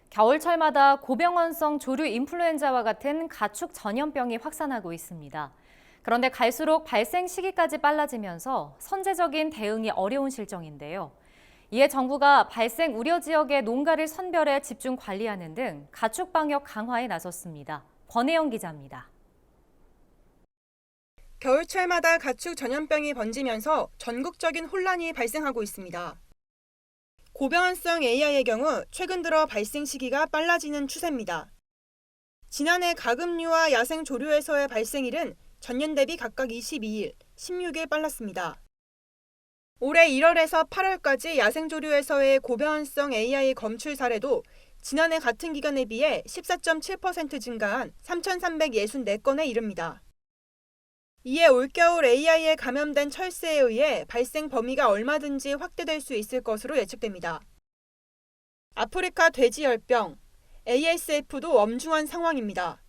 겨울철마다 고병원성 조류 인플루엔자와 같은 가축 전염병이 확산하고 있습니다. 그런데 갈수록 발생 시기까지 빨라지면서 선제적인 대응이 어려운 실정인데요. 이에 정부가 발생 우려 지역의 농가를 선별해 집중 관리하는 등 가축 방역 강화에 나섰습니다. 권혜영 기자입니다. 겨울철마다 가축 전염병이 번지면서 전국적인 혼란이 발생하고 있습니다. 고병원성 AI의 경우 최근 들어 발생 시기가 빨라지는 추세입니다. 지난해 가금류와 야생 조류에서의 발생일은 전년 대비 각각 22일, 16일 빨랐습니다. 올해 1월에서 8월까지 야생 조류에서의 고병원성 AI 검출 사례도 지난해 같은 기간에 비해 14.7% 증가한 3,364건에 이릅니다. 이에 올겨울 AI에 감염된 철새에 의해 발생 범위가 얼마든지 확대될 수 있을 것으로 예측됩니다. 아프리카 돼지열병, ASF도 엄중한 상황입니다.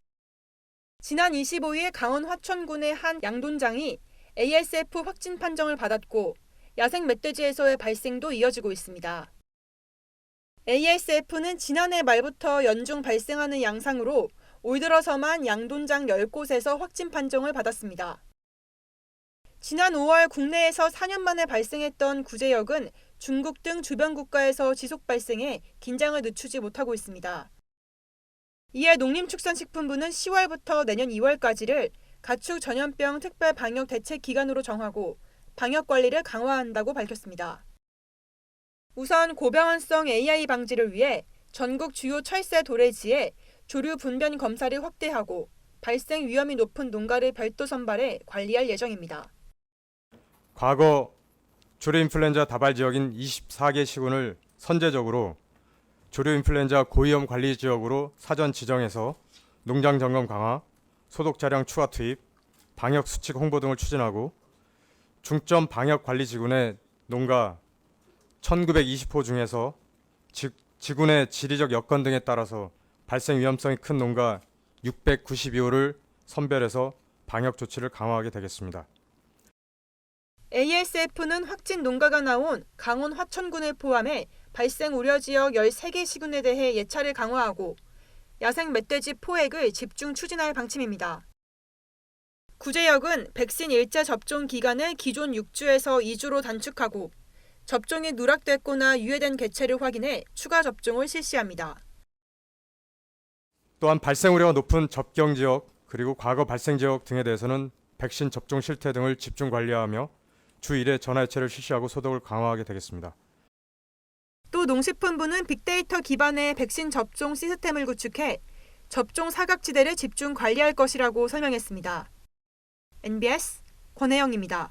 지난 25일 강원 화천군의 한 양돈장이 ASF 확진 판정을 받았고 야생 멧돼지에서의 발생도 이어지고 있습니다. ASF는 지난해 말부터 연중 발생하는 양상으로 올 들어서만 양돈장 10곳에서 확진 판정을 받았습니다. 지난 5월 국내에서 4년 만에 발생했던 구제역은 중국 등 주변 국가에서 지속 발생해 긴장을 늦추지 못하고 있습니다. 이에 농림축산식품부는 10월부터 내년 2월까지를 가축 전염병 특별 방역 대책 기간으로 정하고 방역 관리를 강화한다고 밝혔습니다. 우선 고병원성 AI 방지를 위해 전국 주요 철새 도래지에 조류 분변 검사를 확대하고 발생 위험이 높은 농가를 별도 선발해 관리할 예정입니다. 과거 조류 인플루엔자 다발 지역인 24개 시군을 선제적으로 조류 인플루엔자 고위험 관리 지역으로 사전 지정해서 농장 점검 강화, 소독 차량 추가 투입, 방역 수칙 홍보 등을 추진하고 중점 방역 관리 지군의 농가 1920호 중에서 지군의 지리적 여건 등에 따라서 발생 위험성이 큰 농가 692호를 선별해서 방역 조치를 강화하게 되겠습니다. ASF는 확진 농가가 나온 강원 화천군을 포함해 발생 우려 지역 13개 시군에 대해 예찰을 강화하고 야생 멧돼지 포획을 집중 추진할 방침입니다. 구제역은 백신 일제 접종 기간을 기존 6주에서 2주로 단축하고 접종이 누락됐거나 유예된 개체를 확인해 추가 접종을 실시합니다. 또한 발생 우려가 높은 접경 지역 그리고 과거 발생 지역 등에 대해서는 백신 접종 실태 등을 집중 관리하며 주 1회 전화 예찰을 실시하고 소독을 강화하게 되겠습니다. 또 농식품부는 빅데이터 기반의 백신 접종 시스템을 구축해 접종 사각지대를 집중 관리할 것이라고 설명했습니다. NBS 권혜영입니다.